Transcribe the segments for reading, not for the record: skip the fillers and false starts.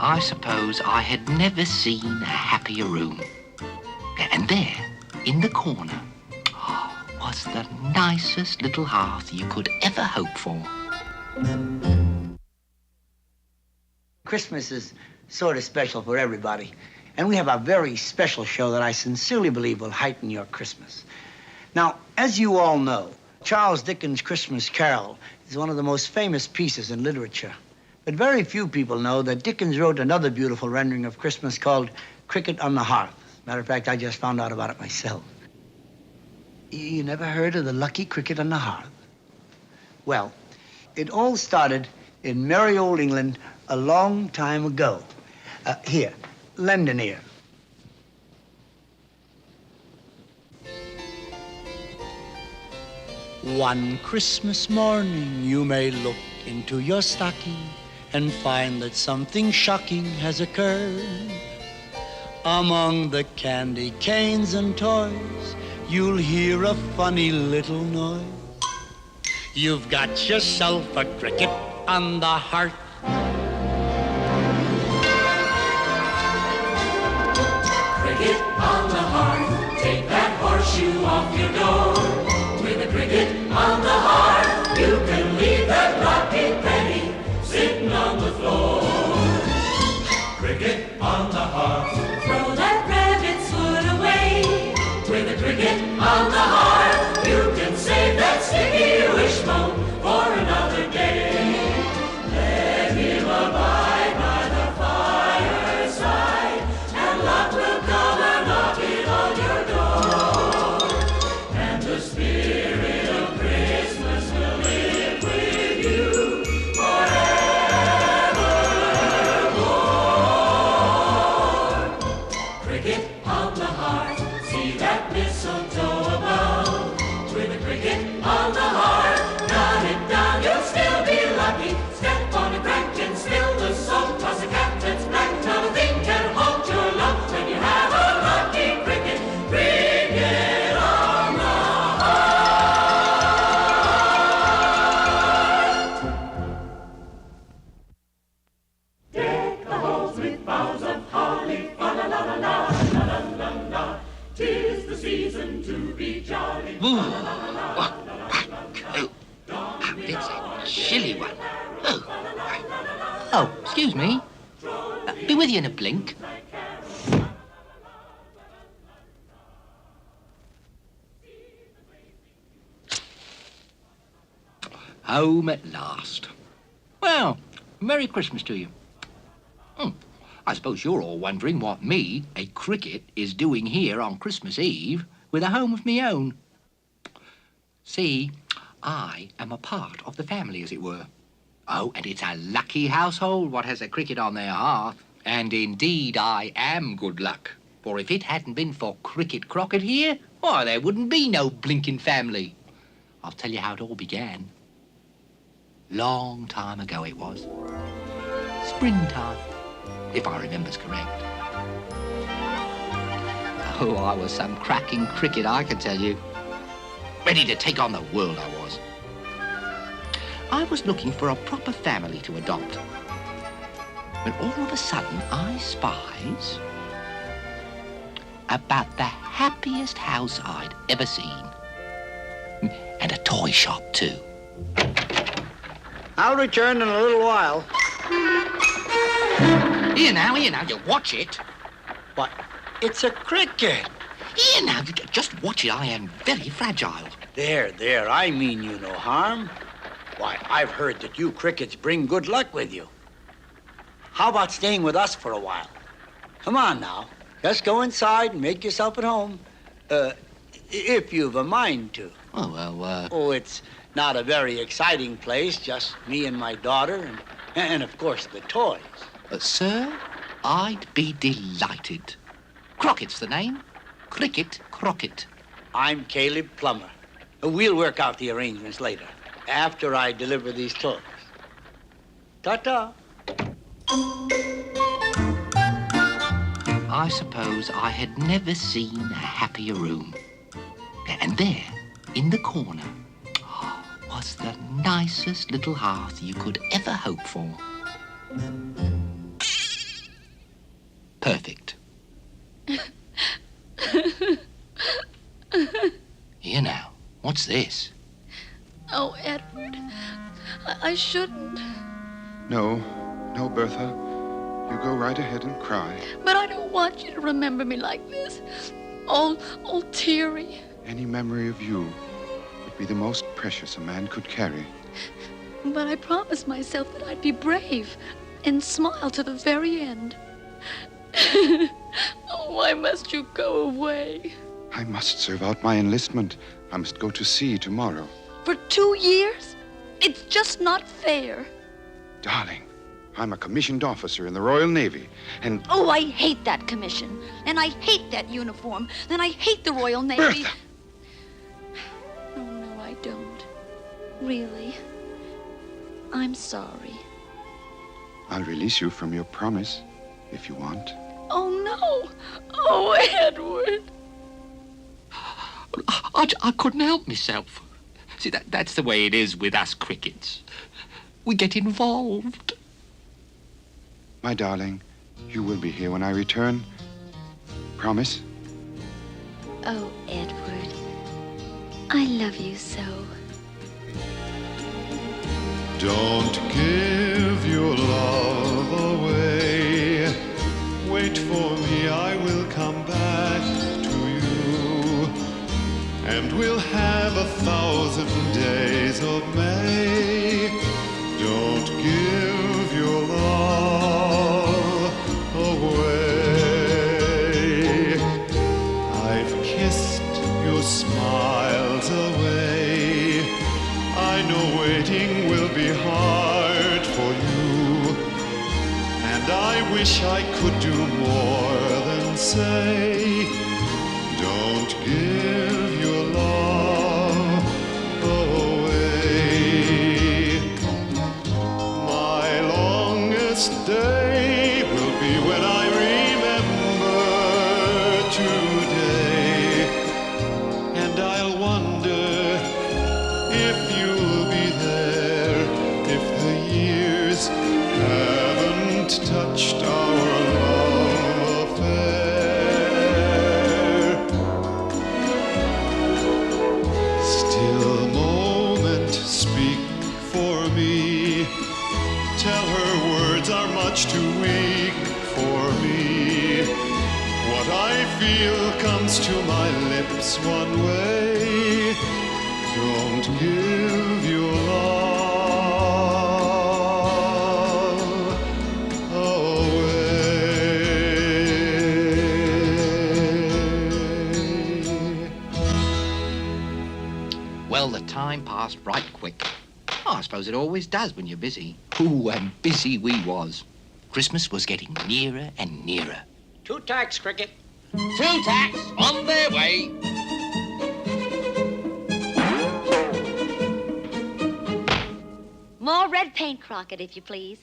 I suppose I had never seen a happier room. And there, in the corner, was the nicest little hearth you could ever hope for. Christmas is sort of special for everybody, and we have a very special show that I sincerely believe will heighten your Christmas. Now, as you all know, Charles Dickens' Christmas Carol is one of the most famous pieces in literature. But very few people know that Dickens wrote another beautiful rendering of Christmas called Cricket on the Hearth. Matter of fact, I just found out about it myself. You never heard of the lucky cricket on the hearth? Well, it all started in merry old England a long time ago. Here, lend an ear. One Christmas morning, you may look into your stocking and find that something shocking has occurred. Among the candy canes and toys, you'll hear a funny little noise. You've got yourself a cricket on the hearth. Cricket on the hearth, take that horseshoe off your door. With a cricket on the hearth, you can leave that lucky penny sitting on the floor. Cricket on the hearth, throw that rabbit's foot away. With a cricket on the hearth, you can save that sticky wishbone for another day. Let him abide by the fireside, and luck will come a knocking on your door. And the spirit of Christmas will live with you forevermore. Cricket on the hearth, see that mistletoe above. With a cricket on the hearth, cut it down, you'll still be lucky. Step on a crack and spill the salt. Toss a cat that's black, not a thing can halt your love. When you have a lucky cricket, cricket on the hearth. Deck the halls with boughs of holly, fa la la la la, la la la la. 'Tis the season to be jolly. Ooh, it's a chilly one. Oh, excuse me. Be with you in a blink. Home at last. Well, Merry Christmas to you. I suppose you're all wondering what me, a cricket, is doing here on Christmas Eve with a home of me own. See, I am a part of the family, as it were. Oh, and it's a lucky household what has a cricket on their hearth. And indeed, I am good luck. For if it hadn't been for Cricket Crockett here, why, there wouldn't be no blinking family. I'll tell you how it all began. Long time ago it was. Springtime, if I remembers correct. Oh, I was some cracking cricket, I can tell you. Ready to take on the world, I was. I was looking for a proper family to adopt. When all of a sudden I spies about the happiest house I'd ever seen. And a toy shop, too. I'll return in a little while. Here now, you watch it. What? It's a cricket. Here now, you just watch it. I am very fragile. There, I mean you no harm. Why, I've heard that you crickets bring good luck with you. How about staying with us for a while? Come on now. Just go inside and make yourself at home. If you've a mind to. Oh, well, Oh, it's not a very exciting place, just me and my daughter and of course, the toys. Sir, I'd be delighted. Crockett's the name. Cricket Crockett. I'm Caleb Plummer. We'll work out the arrangements later, after I deliver these toys. Ta-ta. I suppose I had never seen a happier room. And there, in the corner, was just the nicest little hearth you could ever hope for. Perfect. Here now, what's this? Oh, Edward, I shouldn't. No, Bertha. You go right ahead and cry. But I don't want you to remember me like this. All teary. Any memory of you would be the most precious a man could carry. But I promised myself that I'd be brave and smile to the very end. Oh, why must you go away? I must serve out my enlistment. I must go to sea tomorrow. For 2 years? It's just not fair. Darling, I'm a commissioned officer in the Royal Navy, and... Oh, I hate that commission. And I hate that uniform. And I hate the Royal Navy. Bertha! Oh, no, I don't. Really. I'm sorry. I'll release you from your promise, if you want. Oh, no. Oh, Edward. I couldn't help myself. See, that's the way it is with us crickets. We get involved. My darling, you will be here when I return. Promise? Oh, Edward. I love you so. Don't give your love away. Wait for me, I will come back to you. And we'll have 1,000 days of May. Don't give your love away. I've kissed your smiles away. I know waiting will be hard for you, and I wish I could do more than say, don't give your love away. My longest day will be when I remember today, and I'll wonder if you'll be there, if the years haven't touched our love affair. Still moment, speak for me. Tell her words are much too weak for me. What I feel comes to my lips one way. Don't give your love away. Well, the time passed right quick. Oh, I suppose it always does when you're busy. Ooh, and busy we was. Christmas was getting nearer and nearer. 2 tacks, Cricket. 2 tacks on their way. More red paint, Crockett, if you please.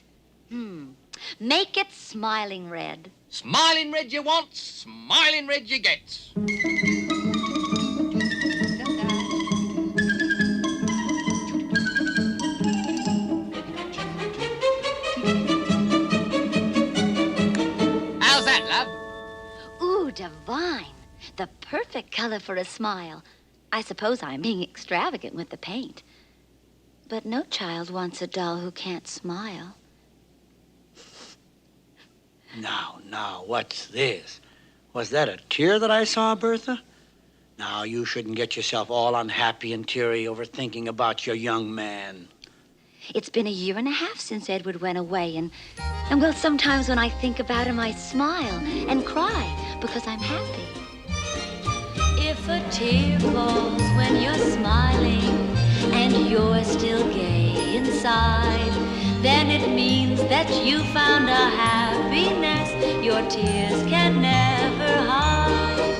Make it smiling red. Smiling red you want, smiling red you gets. How's that, love? Ooh, divine. The perfect color for a smile. I suppose I'm being extravagant with the paint. But no child wants a doll who can't smile. Now, what's this? Was that a tear that I saw, Bertha? Now, you shouldn't get yourself all unhappy and teary over thinking about your young man. It's been 1.5 years since Edward went away, and well, sometimes when I think about him, I smile and cry because I'm happy. If a tear falls when you're smiling and you're still gay inside, then it means that you found a happiness your tears can never hide.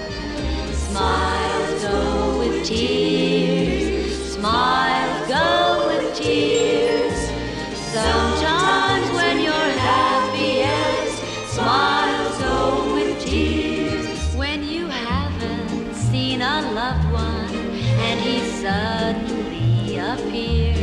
Smiles go with tears, smiles go with tears. Sometimes when you're happiest, smiles go with tears. When you haven't seen a loved one and he suddenly appears,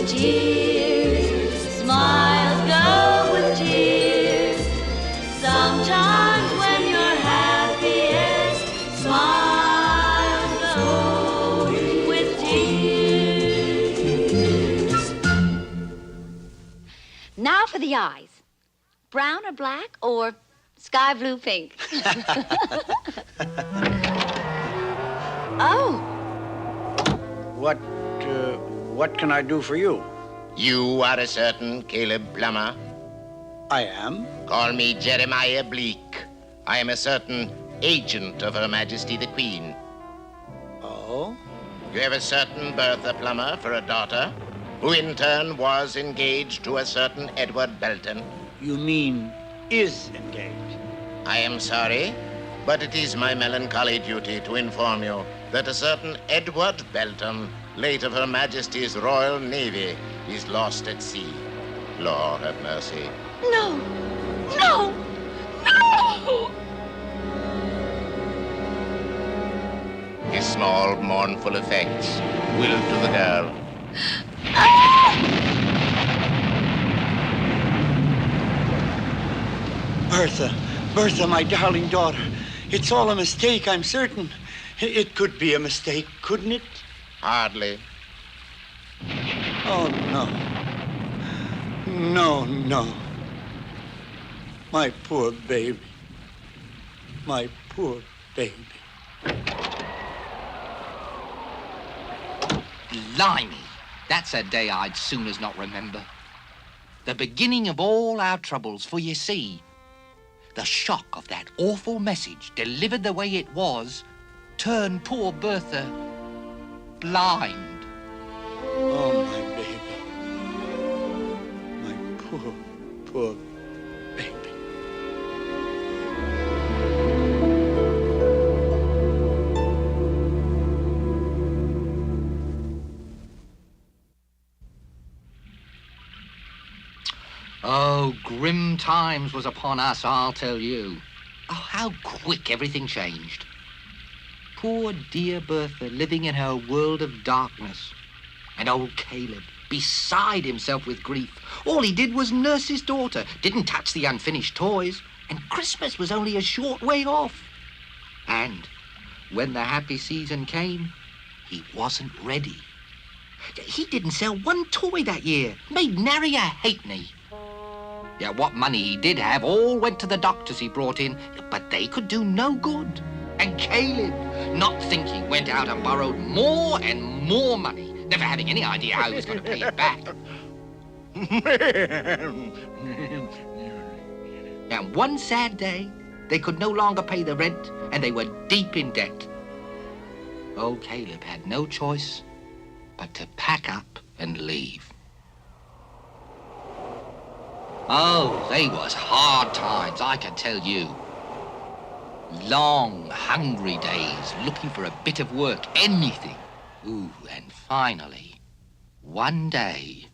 with tears. Smiles go with tears. Sometimes when you're happiest, smiles go with tears. Now for the eyes. Brown or black or sky blue pink? Oh. What can I do for you? You are a certain Caleb Plummer. I am. Call me Jeremiah Bleak. I am a certain agent of Her Majesty the Queen. Oh? You have a certain Bertha Plummer for a daughter, who in turn was engaged to a certain Edward Belton. You mean is engaged? I am sorry, but it is my melancholy duty to inform you that a certain Edward Belton, late of Her Majesty's Royal Navy, is lost at sea. Lord have mercy. No! No! No! His small, mournful effects will to the girl. Bertha, my darling daughter. It's all a mistake, I'm certain. It could be a mistake, couldn't it? Hardly. Oh, no. No, no. My poor baby. My poor baby. Blimey, that's a day I'd soon as not remember. The beginning of all our troubles, for you see, the shock of that awful message, delivered the way it was, turned poor Bertha blind. Oh, my baby. My poor, poor baby. Oh, grim times was upon us, I'll tell you. Oh, how quick everything changed. Poor dear Bertha living in her world of darkness. And old Caleb, beside himself with grief. All he did was nurse his daughter, didn't touch the unfinished toys, and Christmas was only a short way off. And when the happy season came, he wasn't ready. He didn't sell one toy that year, made nary a halfpenny. Yeah, what money he did have all went to the doctors he brought in, but they could do no good. And Caleb, not thinking, went out and borrowed more and more money, never having any idea how he was going to pay it back. And one sad day, they could no longer pay the rent, and they were deep in debt. Old Caleb had no choice but to pack up and leave. Oh, they was hard times, I can tell you. Long, hungry days, looking for a bit of work, anything. Ooh, and finally, one day...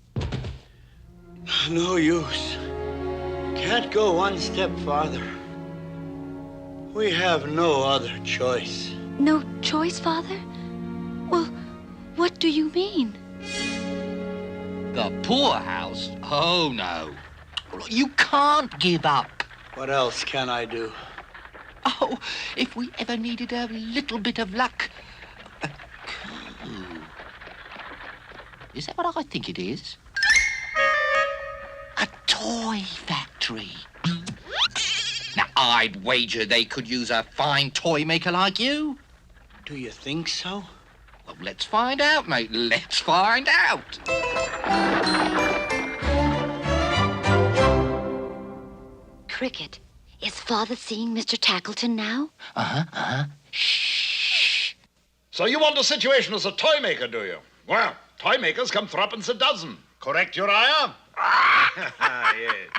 No use. Can't go one step farther. We have no other choice. No choice, Father? Well, what do you mean? The poorhouse? Oh, no. You can't give up. What else can I do? Oh, if we ever needed a little bit of luck. A coup. Is that what I think it is? A toy factory. Now, I'd wager they could use a fine toy maker like you. Do you think so? Well, let's find out, mate. Let's find out. Cricket, is Father seeing Mr. Tackleton now? Shh. So you want a situation as a toy maker, do you? Well, toy makers come threepence a dozen. Correct, Uriah? Yes.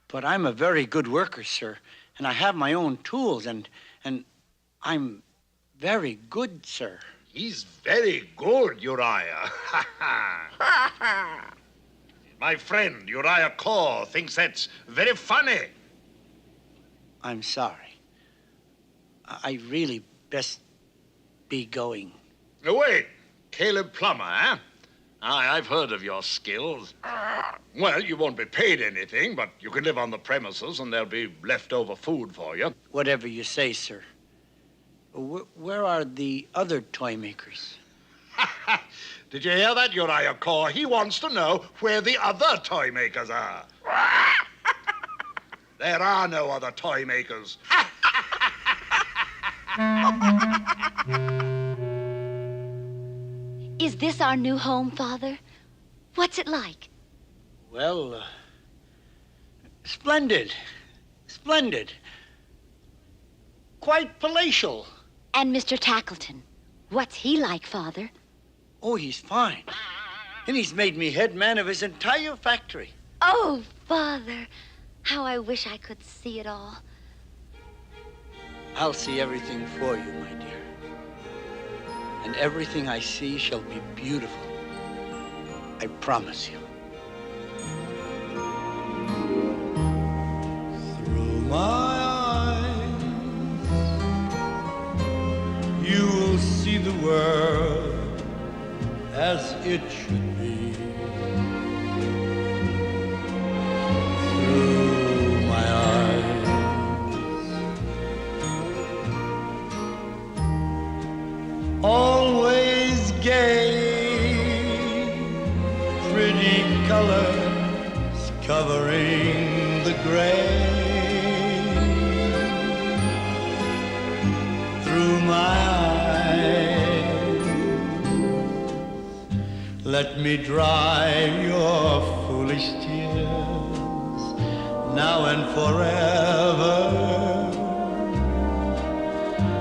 But I'm a very good worker, sir, and I have my own tools, and I'm very good, sir. He's very good, Uriah. My friend, Uriah Corr, thinks that's very funny. I'm sorry. I really best be going. Wait, Caleb Plummer, eh? Aye, I've heard of your skills. Well, you won't be paid anything, but you can live on the premises and there'll be leftover food for you. Whatever you say, sir. Where are the other toy makers? Did you hear that, Uriah Corr? He wants to know where the other toy makers are. There are no other toy makers. Is this our new home, Father? What's it like? Well, splendid. Splendid. Quite palatial. And Mr. Tackleton, what's he like, Father? Oh, he's fine. And he's made me head man of his entire factory. Oh, Father, how I wish I could see it all. I'll see everything for you, my dear. And everything I see shall be beautiful. I promise you. Through my eyes, you will see the world as it should be. Through my eyes, always gay, pretty colors covering the gray. Through my eyes, let me dry your foolish tears now and forever.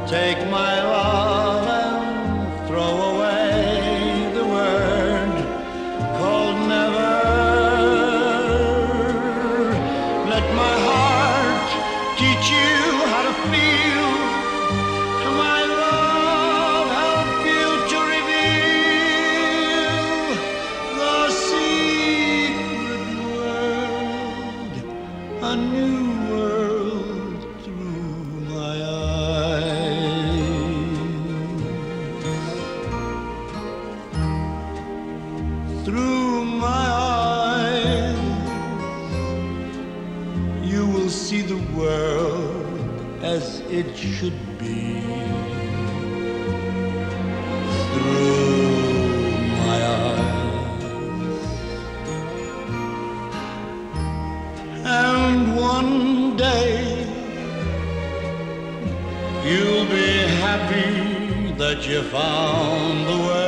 Take my love and throw away the word called never. Let my heart teach you how to feel. My love help you to reveal the secret world, a new world through my eyes. Through my eyes, you will see the world as it should be. Through my eyes, and one day you'll be happy that you found the way.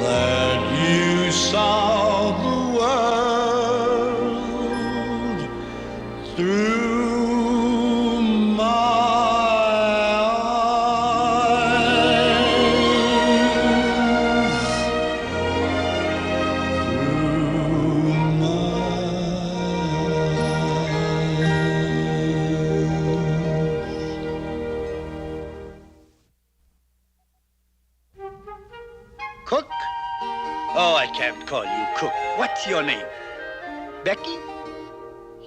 That you saw the world through my eyes. Through my Cook? Oh, I can't call you Cook. What's your name? Becky?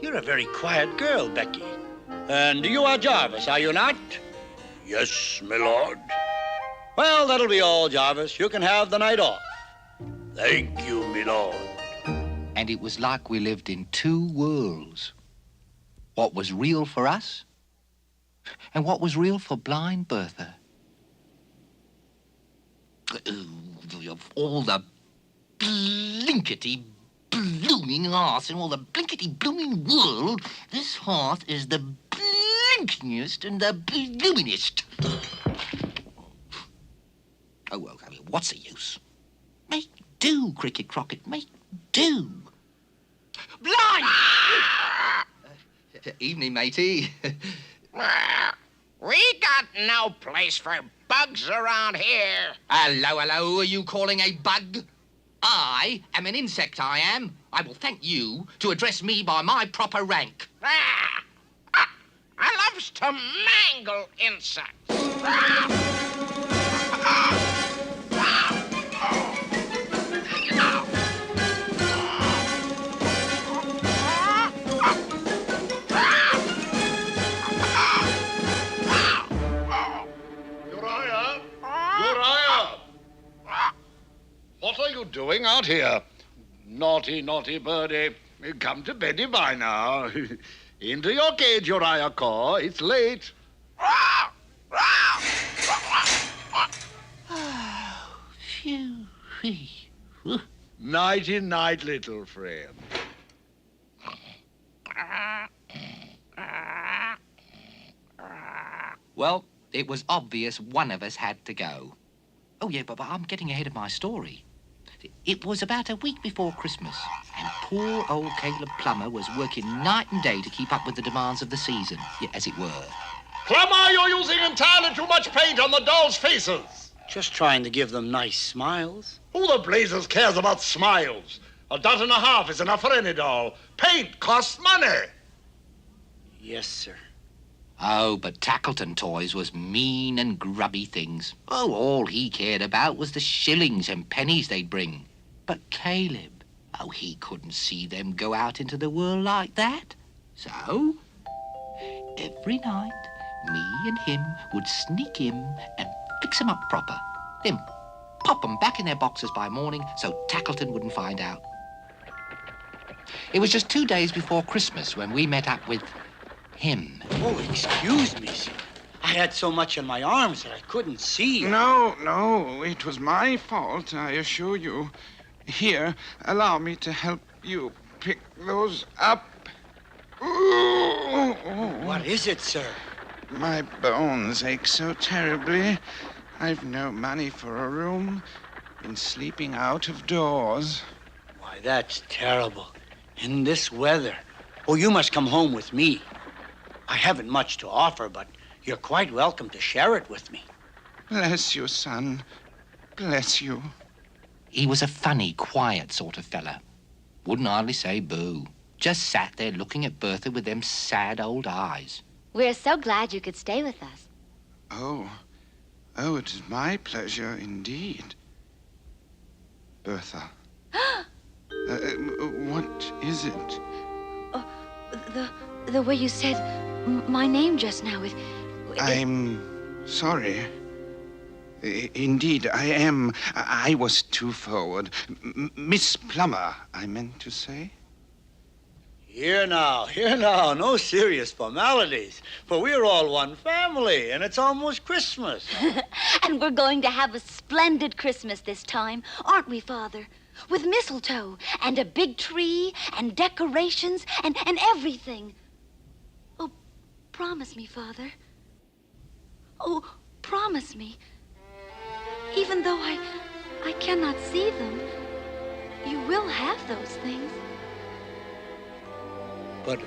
You're a very quiet girl, Becky. And you are Jarvis, are you not? Yes, my lord. Well, that'll be all, Jarvis. You can have the night off. Thank you, my lord. And it was like we lived in two worlds. What was real for us, and what was real for blind Bertha. Of all the blinkety blooming hearts in all the blinkety blooming world, this hearth is the blinkingest and the bloomingest. Oh, well, I mean, what's the use? Make do, Cricket Crocket, make do. Blind! Evening, matey. We got no place for bugs around here. Hello, hello, are you calling a bug? I am an insect, I am. I will thank you to address me by my proper rank. I loves to mangle insects. doing out here? Naughty, naughty birdie. Come to beddy by now. Into your cage, Uriah Caw. It's late. Phew. Nighty night, little friend. Well, it was obvious one of us had to go. Oh, yeah, but I'm getting ahead of my story. It was about a week before Christmas, and poor old Caleb Plummer was working night and day to keep up with the demands of the season, as it were. Plummer, you're using entirely too much paint on the dolls' faces. Just trying to give them nice smiles. Who the blazes cares about smiles? $1.50 is enough for any doll. Paint costs money. Yes, sir. Oh, but Tackleton Toys was mean and grubby things. Oh, all he cared about was the shillings and pennies they'd bring. But Caleb, oh, he couldn't see them go out into the world like that. So, every night, me and him would sneak in and fix 'em up proper. Then pop 'em back in their boxes by morning so Tackleton wouldn't find out. It was just 2 days before Christmas when we met up with him. Oh, excuse me, sir. I had so much in my arms that I couldn't see. No, it was my fault, I assure you. Here, allow me to help you pick those up. Ooh. What is it, sir? My bones ache so terribly. I've no money for a room. Been sleeping out of doors. Why, that's terrible. In this weather. Oh, you must come home with me. I haven't much to offer, but you're quite welcome to share it with me. Bless you, son. Bless you. He was a funny, quiet sort of fella. Wouldn't hardly say boo. Just sat there looking at Bertha with them sad old eyes. We're so glad you could stay with us. Oh, it is my pleasure indeed. Bertha. What is it? The way you said my name just now, I'm sorry. Indeed, I am. I was too forward. Miss Plummer, I meant to say. Here now. No serious formalities. For we're all one family, and it's almost Christmas. And we're going to have a splendid Christmas this time, aren't we, Father? With mistletoe and a big tree and decorations and everything. Oh, promise me, Father. Oh, promise me. Even though I cannot see them, you will have those things. But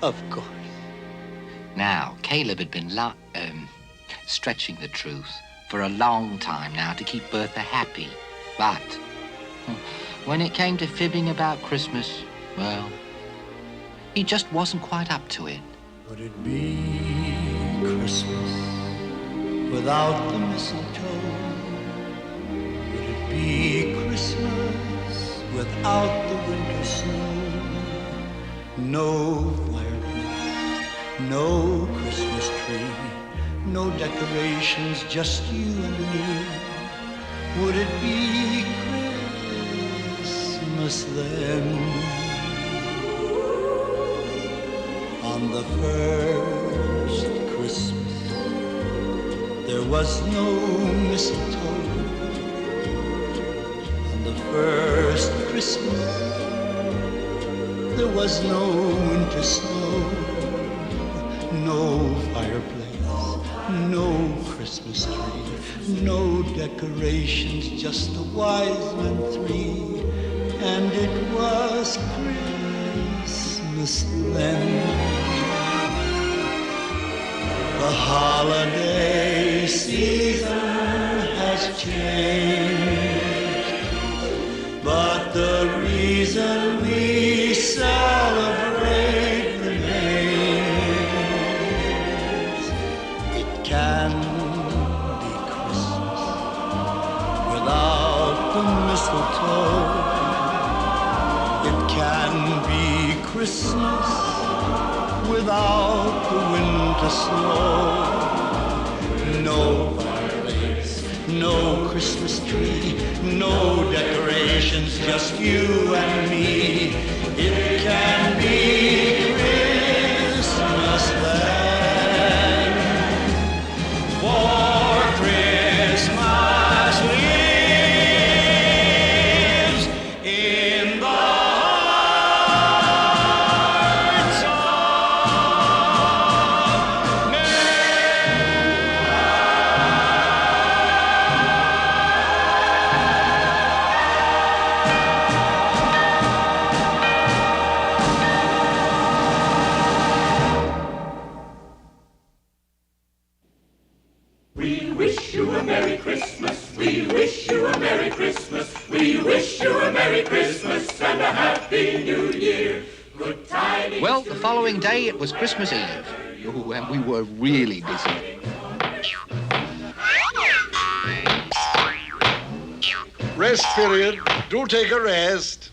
of course. Now, Caleb had been stretching the truth for a long time now to keep Bertha happy. But when it came to fibbing about Christmas, well, he just wasn't quite up to it. Would it be Christmas without the mistletoe? Would it be Christmas without the winter snow? No fireplace, no Christmas tree, no decorations, just you and me. Would it be Christmas then? On the first Christmas, there was no mistletoe. On the first Christmas, there was no winter snow, no fireplace, no Christmas tree, no decorations, just the wise men three, and it was Christmas then. The holiday season has changed, but the reason we celebrate remains. It can be Christmas without the mistletoe. It can be Christmas without the winter snow. No fireplace, no Christmas tree, no decorations, just you and me. It can be Christmas then, for Christmas lives in the hearts of men. We wish you a Merry Christmas. We wish you a Merry Christmas. We wish you a Merry Christmas and a Happy New Year. Good tidings. Well, the following day it was Christmas Eve. Oh, and we were really busy. Rest period. Do take a rest.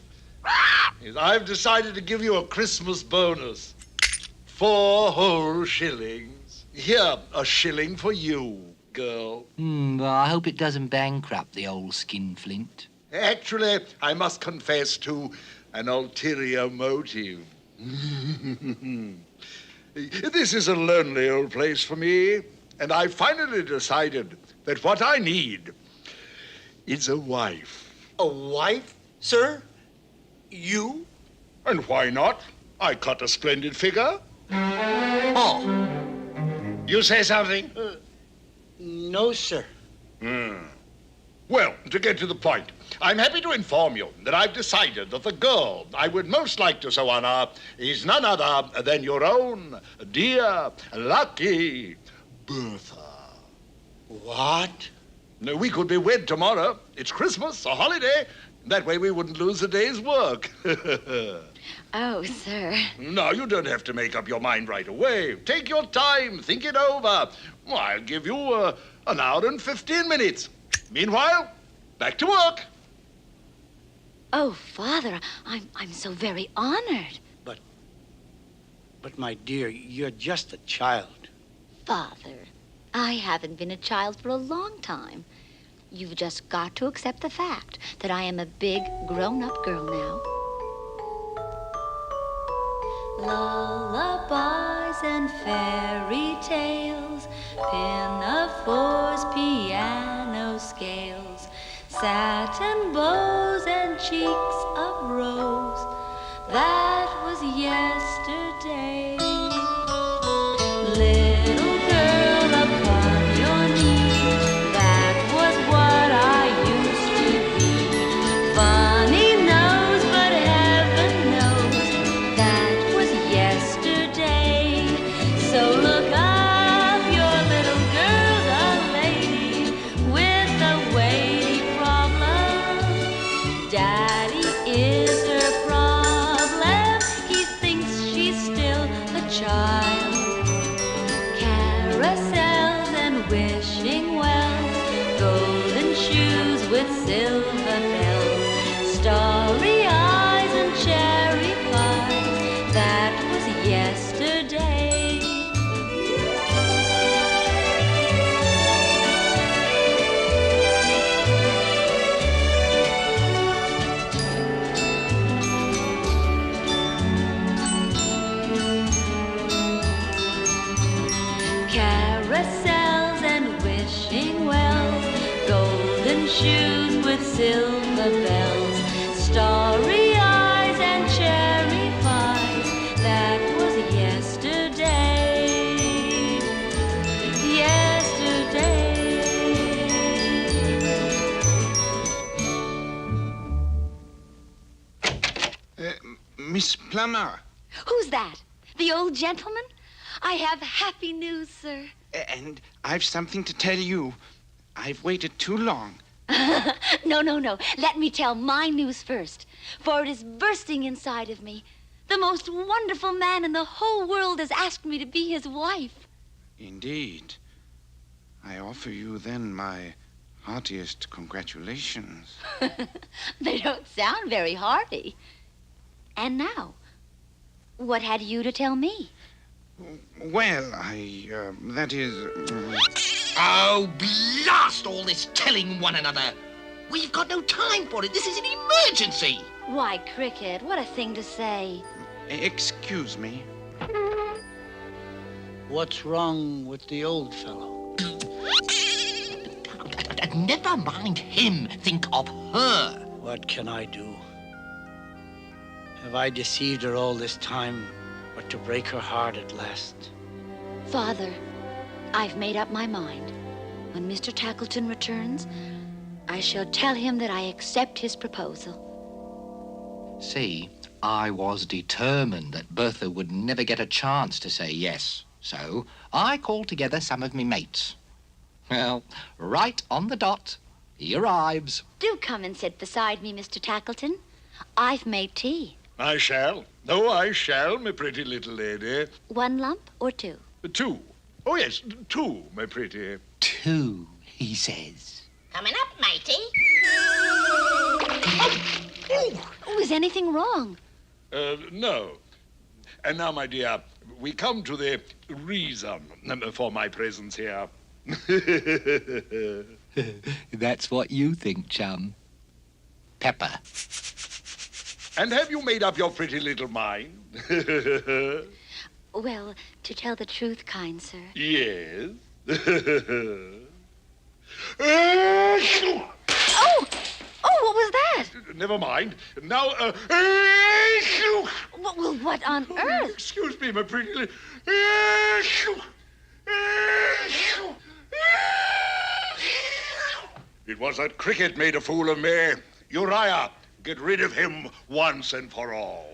I've decided to give you a Christmas bonus. 4 whole shillings. Here, a shilling for you, girl. Well, I hope it doesn't bankrupt the old skinflint. Actually, I must confess to an ulterior motive. This is a lonely old place for me, and I finally decided that what I need is a wife. A wife, sir? You? And why not? I cut a splendid figure. Oh, You say something? no, sir. Well, to get to the point, I'm happy to inform you that I've decided that the girl I would most like to so honor is none other than your own dear, lucky Bertha. What? No, we could be wed tomorrow. It's Christmas, a holiday. That way we wouldn't lose a day's work. Oh, sir. No, you don't have to make up your mind right away. Take your time, think it over. Well, I'll give you an hour and 15 minutes. Meanwhile, back to work. Oh, Father, I'm so very honored. But my dear, you're just a child. Father, I haven't been a child for a long time. You've just got to accept the fact that I am a big, grown-up girl now. Lullabies and fairy tales, pinafores, piano scales, satin bows and cheeks of rose. That was yesterday. Little girl upon your knee, that was what I used to be. Funny nose, but heaven knows that was yesterday. So look up, your little girl's a lady with a weighty problem. Daddy is her problem. He thinks she's still a child. Carousels and wishing wells, golden shoes with silver bells, starry eyes and cherry pies. That was yesterday. Carousels and wishing wells, golden shoes with silver bells, starry eyes and cherry pies. That was yesterday. Yesterday. Miss Plummer. Who's that? The old gentleman? I have happy news, sir. And I've something to tell you. I've waited too long. No. Let me tell my news first, for it is bursting inside of me. The most wonderful man in the whole world has asked me to be his wife. Indeed. I offer you then my heartiest congratulations. They don't sound very hearty. And now, what had you to tell me? Well, that is... Oh, blast all this telling one another. We've got no time for it. This is an emergency. Why, Cricket, what a thing to say. Excuse me. What's wrong with the old fellow? Never mind him. Think of her. What can I do? Have I deceived her all this time, but to break her heart at last? Father, I've made up my mind. When Mr. Tackleton returns, I shall tell him that I accept his proposal. See, I was determined that Bertha would never get a chance to say yes. So I called together some of me mates. Well, right on the dot, he arrives. Do come and sit beside me, Mr. Tackleton. I've made tea. I shall. Oh, I shall, my pretty little lady. 1 lump or 2? 2. Oh, yes, 2, my pretty. 2, he says. Coming up, matey. Oh, is anything wrong? No. And now, my dear, we come to the reason for my presence here. That's what you think, chum. Pepper. And have you made up your pretty little mind? Well, to tell the truth, kind sir. Yes. Oh! Oh, what was that? Never mind. Now, Well, what on earth? excuse me, my pretty little... It was that Cricket made a fool of me. Uriah, get rid of him once and for all.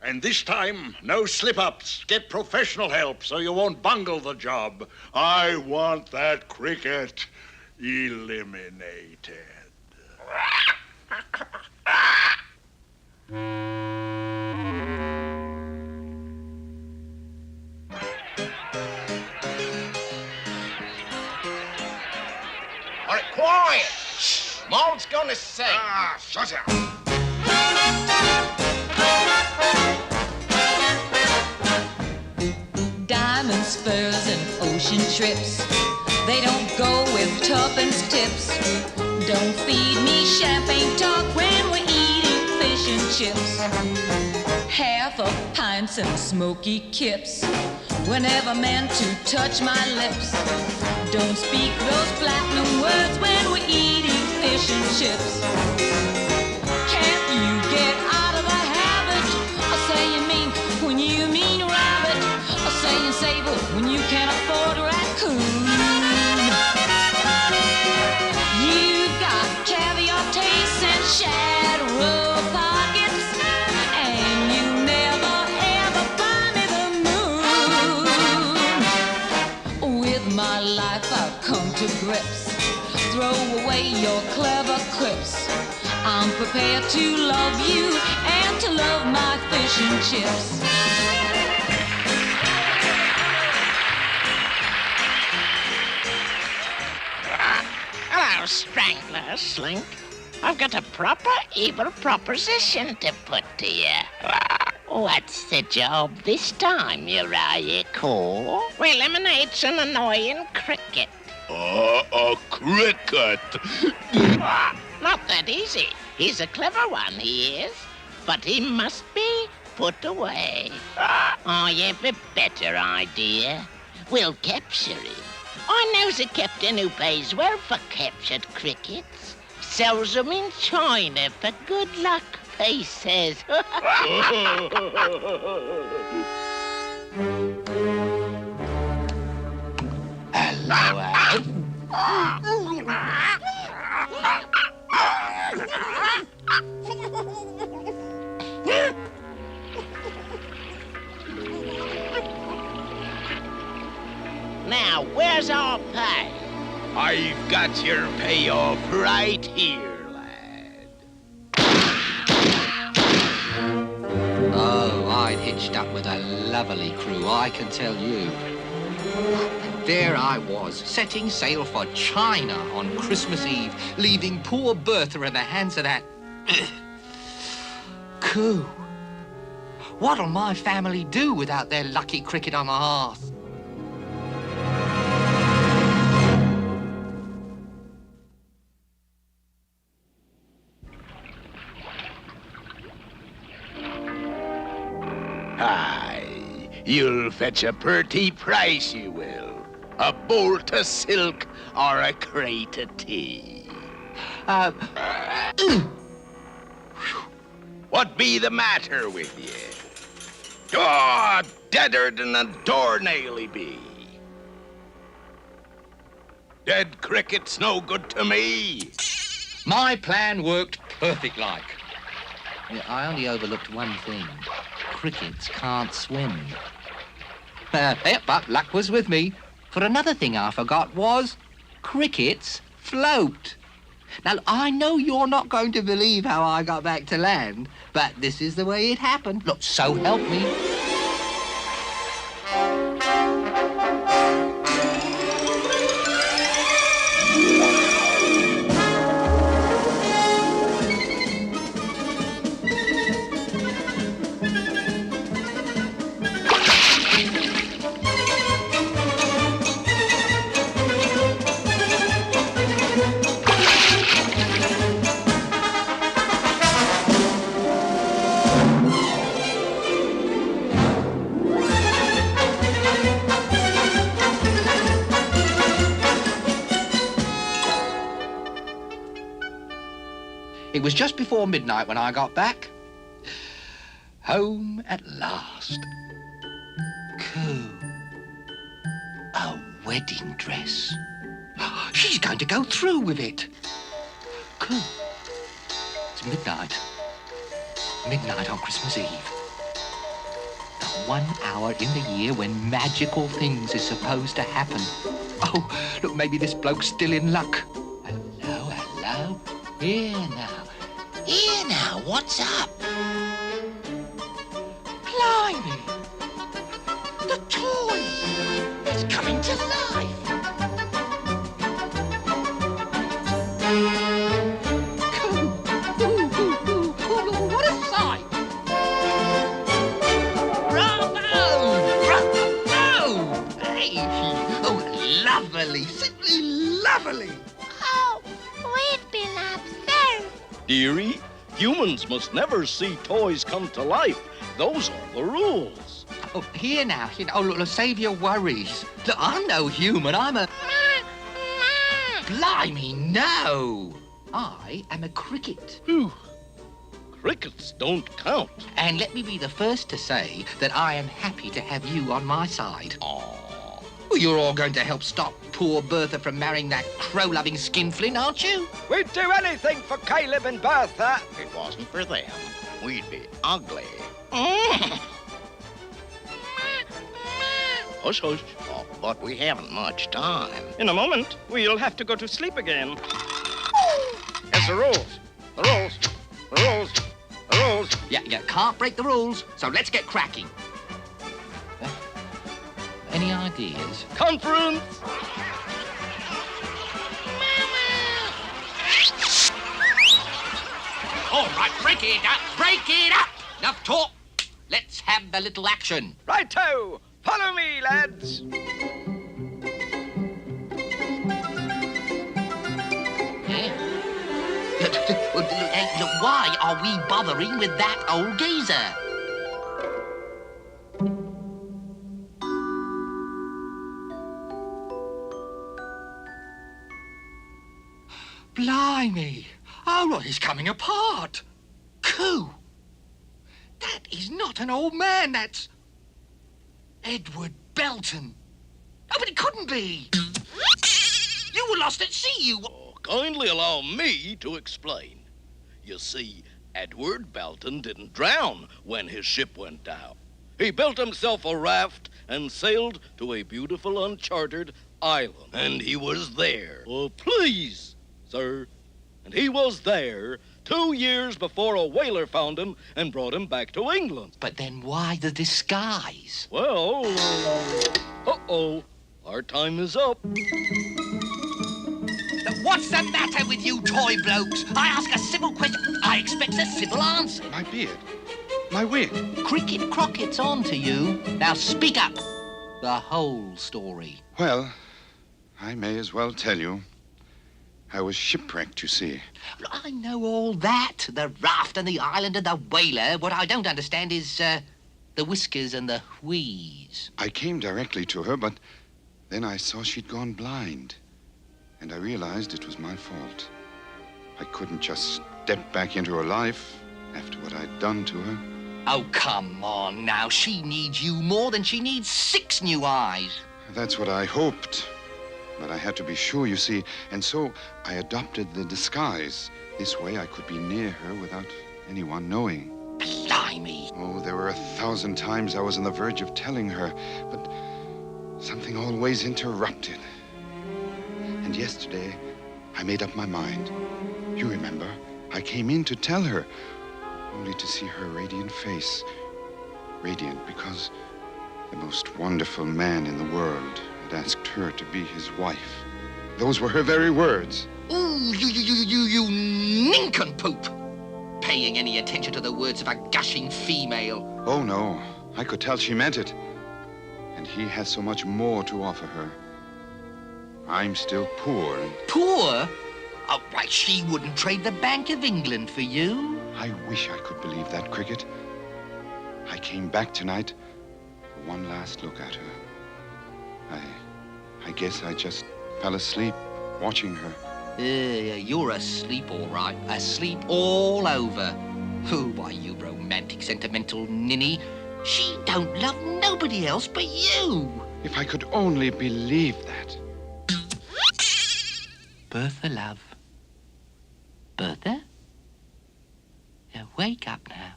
And this time, no slip-ups. Get professional help so you won't bungle the job. I want that Cricket eliminated. All right, quiet. Shh. Maud's gonna sing. Ah, shut up. Diamonds, furs, and ocean trips. They don't go with tuppence tips. Don't feed me champagne talk when we're eating fish and chips. Half of pints and smoky kips were never meant to touch my lips. Don't speak those platinum words when we're eating fish and chips. Can't you get out of the habit of saying mink when you mean rabbit, or saying sable when you can't afford raccoon? You've got caviar tastes and shad row pockets, and you never ever buy me the moon. With my life I've come to grips. Throw away your clever quips. I'm prepared to love you and to love my fish and chips. Hello, Strangler, Slink. I've got a proper evil proposition to put to you. What's the job this time, Uriah Core? We eliminate an annoying Cricket. A Cricket? Not that easy. He's a clever one, he is. But he must be put away. Oh, you've a better idea. We'll capture him. I knows a captain who pays well for captured crickets. Sells them in China for good luck, he says. Now, where's our pay? I've got your payoff right here, lad. Oh, I'd hitched up with a lovely crew, I can tell you. And there I was, setting sail for China on Christmas Eve, leaving poor Bertha in the hands of that... coup. What'll my family do without their lucky cricket on the hearth? Aye, you'll fetch a purty price, you will. A bolt of silk or a crate of tea. What be the matter with ye? Oh, deader than a doornail he be. Dead cricket's no good to me. My plan worked perfect like. I only overlooked one thing. Crickets can't swim. But luck was with me. For another thing I forgot was crickets float. Now, I know you're not going to believe how I got back to land, but this is the way it happened. Look, so help me. It was just before midnight when I got back. Home at last. Coo. A wedding dress. She's going to go through with it. Coo. It's midnight. Midnight on Christmas Eve. The 1 hour in the year when magical things is supposed to happen. Oh, look, maybe this bloke's still in luck. Hello, hello. Here now, what's up? Blimey! The toys! It's coming to life! Ooh, what a sight! Bravo! Bravo! Hey! Oh, lovely! Simply lovely! Oh, we've been observed. Dearie, humans must never see toys come to life. Those are the rules. Oh, here now. Oh, look, save your worries. Look, I'm no human. I'm a... Blimey, no! I am a cricket. Phew. Crickets don't count. And let me be the first to say that I am happy to have you on my side. Aww. Well, you're all going to help stop poor Bertha from marrying that crow-loving skinflint, aren't you? We'd do anything for Caleb and Bertha. If it wasn't for them, we'd be ugly. Hush, hush. Oh, but we haven't much time. In a moment, we'll have to go to sleep again. It's the rules. The rules. The rules. The rules. Yeah, you can't break the rules, so let's get cracking. Any ideas? Conference! All right, break it up, break it up! Enough talk. Let's have a little action. Righto! Follow me, lads. Look, why are we bothering with that old geezer? Blimey! Oh, look, he's coming apart. Coo! That is not an old man, that's Edward Belton. Oh, but it couldn't be. You were lost at sea, you... Oh, kindly allow me to explain. You see, Edward Belton didn't drown when his ship went down. He built himself a raft and sailed to a beautiful uncharted island. And he was there. Oh, please, sir. And he was there 2 years before a whaler found him and brought him back to England. But then why the disguise? Well, uh-oh, our time is up. What's the matter with you toy blokes? I ask a civil question, I expect a civil answer. My beard. My wig. Cricket Crockett's on to you. Now speak up. The whole story. Well, I may as well tell you. I was shipwrecked, you see. I know all that. The raft and the island and the whaler. What I don't understand is the whiskers and the wheeze. I came directly to her, but then I saw she'd gone blind. And I realized it was my fault. I couldn't just step back into her life after what I'd done to her. Oh, come on now. She needs you more than she needs 6 new eyes. That's what I hoped. But I had to be sure, you see, and so I adopted the disguise. This way I could be near her without anyone knowing. Blimey. Oh, there were 1,000 times I was on the verge of telling her, but something always interrupted. And yesterday, I made up my mind. You remember, I came in to tell her, only to see her radiant face. Radiant because the most wonderful man in the world asked her to be his wife. Those were her very words. Ooh, you nincompoop! Paying any attention to the words of a gushing female. Oh, no. I could tell she meant it. And he has so much more to offer her. I'm still poor. Poor? Oh, right, she wouldn't trade the Bank of England for you. I wish I could believe that, Cricket. I came back tonight for one last look at her. I guess I just fell asleep watching her. You're asleep, all right. Asleep all over. Oh, why, you romantic, sentimental ninny. She don't love nobody else but you. If I could only believe that. Bertha, love. Bertha? Now, wake up now.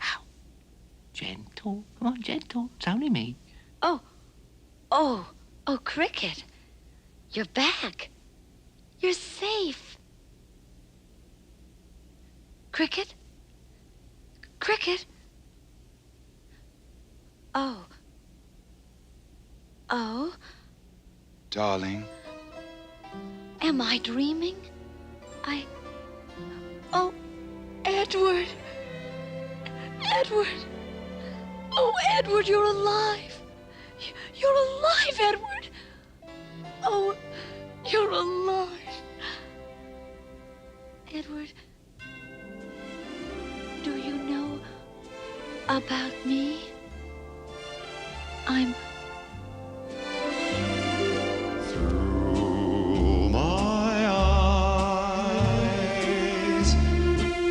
Ow. Gentle. Come on, gentle. It's only me. Oh, Cricket. You're back. You're safe. Cricket? Cricket? Oh. Darling. Am I dreaming? Oh, Edward. Edward. Oh, Edward, you're alive. You're alive, Edward. Oh, you're alive. Edward, do you know about me? I'm... Through my eyes,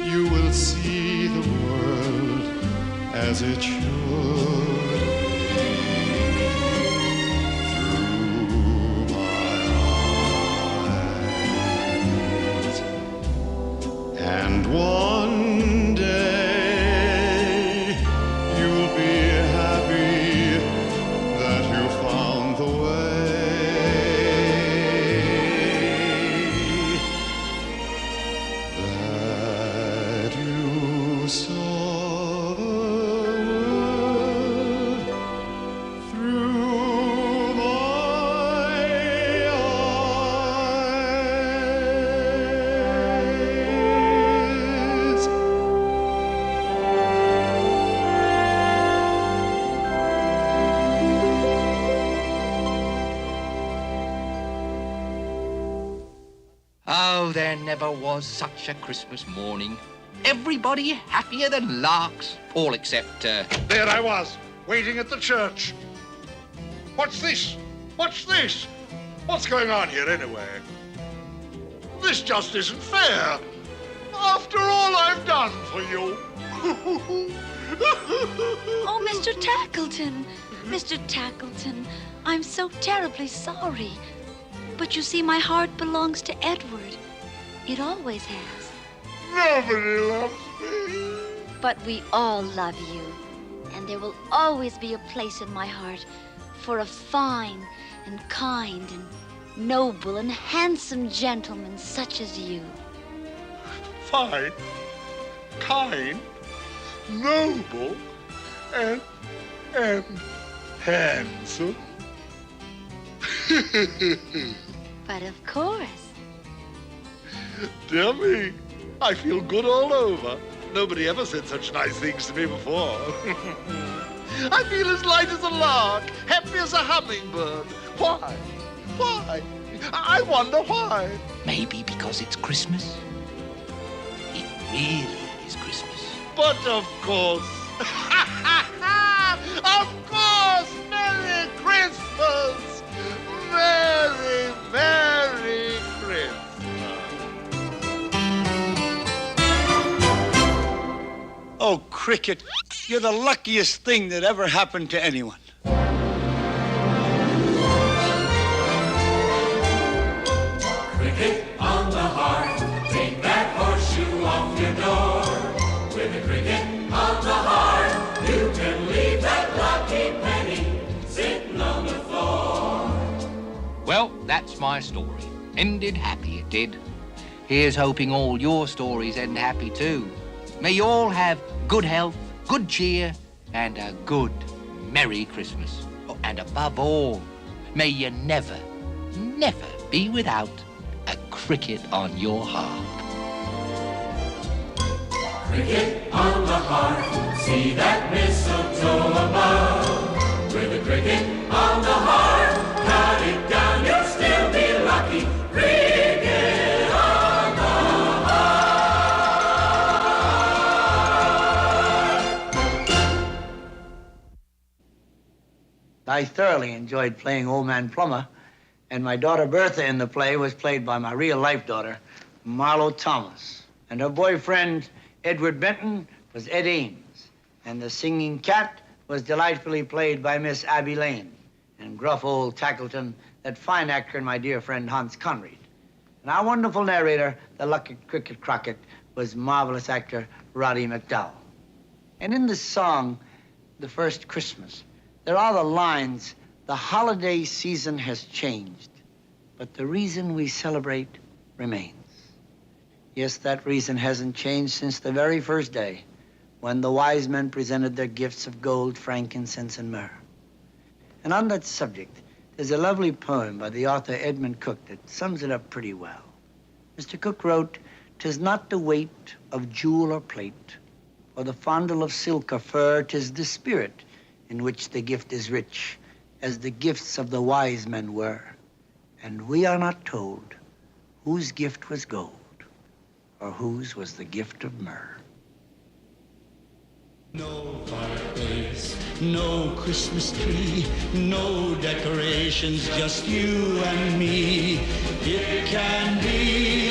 you will see the world as it should. And one day you'll be happy that you found the way, that you saw the world through my Oh, there never was such a Christmas morning. Everybody happier than larks. All except, There I was, waiting at the church. What's this? What's this? What's going on here anyway? This just isn't fair. After all I've done for you. Oh, Mr. Tackleton. Mr. Tackleton, I'm so terribly sorry. But you see, my heart belongs to Edward. It always has. Nobody loves me. But we all love you. And there will always be a place in my heart for a fine and kind and noble and handsome gentleman such as you. Fine, kind, noble, and handsome. But of course. Dear me, I feel good all over. Nobody ever said such nice things to me before. I feel as light as a lark, happy as a hummingbird. Why? Why? I wonder why. Maybe because it's Christmas? It really is Christmas. But of course. Of course! Merry Christmas! Merry, Merry Christmas! Oh, Cricket, you're the luckiest thing that ever happened to anyone. Cricket on the hearth, take that horseshoe off your door. With a cricket on the hearth, you can leave that lucky penny sitting on the floor. Well, that's my story. Ended happy, it did. Here's hoping all your stories end happy too. May you all have good health, good cheer, and a good Merry Christmas. Oh, and above all, may you never, never be without a cricket on your hearth. Cricket on the hearth, see that mistletoe above. With a cricket on the hearth, cut it down, you'll still be lucky. Cricket on the hearth. I thoroughly enjoyed playing Old Man Plummer, and my daughter Bertha in the play was played by my real-life daughter, Marlo Thomas. And her boyfriend, Edward Benton, was Ed Ames. And the singing cat was delightfully played by Miss Abby Lane. And gruff old Tackleton, that fine actor and my dear friend Hans Conried. And our wonderful narrator, the lucky Cricket Crockett, was marvelous actor Roddy McDowell. And in the song, The First Christmas, there are the lines, the holiday season has changed, but the reason we celebrate remains. Yes, that reason hasn't changed since the very first day when the wise men presented their gifts of gold, frankincense, and myrrh. And on that subject, there's a lovely poem by the author Edmund Cook that sums it up pretty well. Mr. Cook wrote, "'Tis not the weight of jewel or plate, or the fondle of silk or fur, 'tis the spirit in which the gift is rich, as the gifts of the wise men were. And we are not told whose gift was gold, or whose was the gift of myrrh." No fireplace, no Christmas tree, no decorations, just you and me. It can be